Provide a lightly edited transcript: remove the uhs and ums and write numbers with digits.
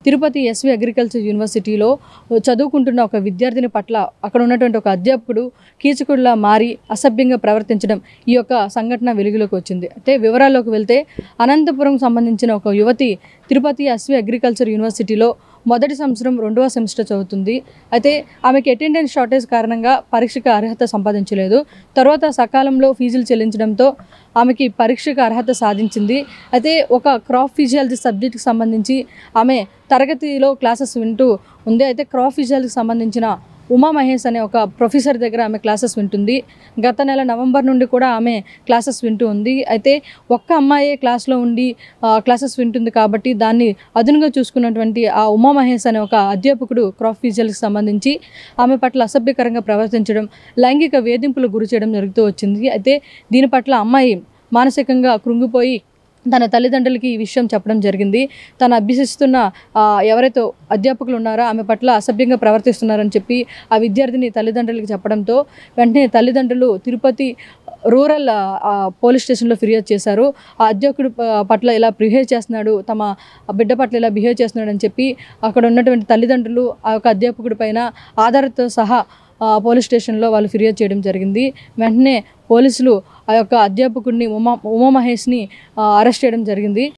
Tirupati SV agriculture యూనివర్సిటీలో చదువుకుంటున్న ఒక విద్యార్థిని పట్ల అక్కడ ఉన్నటువంటి ఒక అధ్యాపకుడు కీచకుడిలా మారి అసభ్యంగా ప్రవర్తించడం ఈ యొక్క సంఘటన వెలుగులోకి వచ్చింది. అయితే వివరాల్లోకి వెళ్తే అనంతపురం సంబంధించిన ఒక యువతి తిరుపతి ఎస్వి అగ్రికల్చర్ యూనివర్సిటీలో మొదటి సంవత్సరం 2వ సెమిస్టర్ చదువుతుంది. అయితే ఆమెకి అటెండెన్స్ షార్టేజ్ కారణంగా పరీక్షకు అర్హత సంపాదించలేదు. తర్వాత సకాలంలో ఫీజులు చెల్లించడంతో ఆమెకి పరీక్షకు అర్హత సాధించింది. అయితే ఒక క్రాప్ ఫిజియాలజీ సబ్జెక్టుకి సంబంధించి ఆమె తరగతిలో క్లాసెస్ వింటూ ఉంది. అయితే క్రాప్ ఫిజియాలజీకి సంబంధించిన ఉమా మహేష్ అనే ఒక ప్రొఫెసర్ దగ్గర ఆమె క్లాసెస్ వింటుంది. గత నెల నవంబర్ నుండి కూడా ఆమె క్లాసెస్ వింటూ ఉంది. అయితే ఒక్క అమ్మాయే క్లాస్లో ఉండి క్లాసెస్ వింటుంది కాబట్టి దాన్ని అదునుగా చూసుకున్నటువంటి ఆ ఉమా మహేష్ అనే ఒక అధ్యాపకుడు క్రాప్ ఫిజియాలజీకి సంబంధించి ఆమె పట్ల అసభ్యకరంగా ప్రవర్తించడం, లైంగిక వేధింపులకు గురి చేయడం జరుగుతూ వచ్చింది. అయితే దీని పట్ల అమ్మాయి మానసికంగా కృంగిపోయి తన తల్లిదండ్రులకి ఈ విషయం చెప్పడం జరిగింది. తను అభ్యసిస్తున్న ఎవరైతే అధ్యాపకులు ఉన్నారో ఆమె పట్ల అసభ్యంగా ప్రవర్తిస్తున్నారని చెప్పి ఆ విద్యార్థిని తల్లిదండ్రులకి చెప్పడంతో వెంటనే తల్లిదండ్రులు తిరుపతి రూరల్ పోలీస్ స్టేషన్లో ఫిర్యాదు చేశారు. ఆ అధ్యాపకుడు పట్ల ఇలా బిహేవ్ చేస్తున్నాడు, తమ బిడ్డ పట్ల ఇలా బిహేవ్ చేస్తున్నాడు అని చెప్పి అక్కడ ఉన్నటువంటి తల్లిదండ్రులు ఆ యొక్క అధ్యాపకుడి పైన ఆధారంతో సహా పోలీస్ స్టేషన్లో వాళ్ళు ఫిర్యాదు చేయడం జరిగింది. వెంటనే పోలీసులు ఆ యొక్క అధ్యాపకుడిని ఉమా మహేష్ని అరెస్ట్ చేయడం జరిగింది.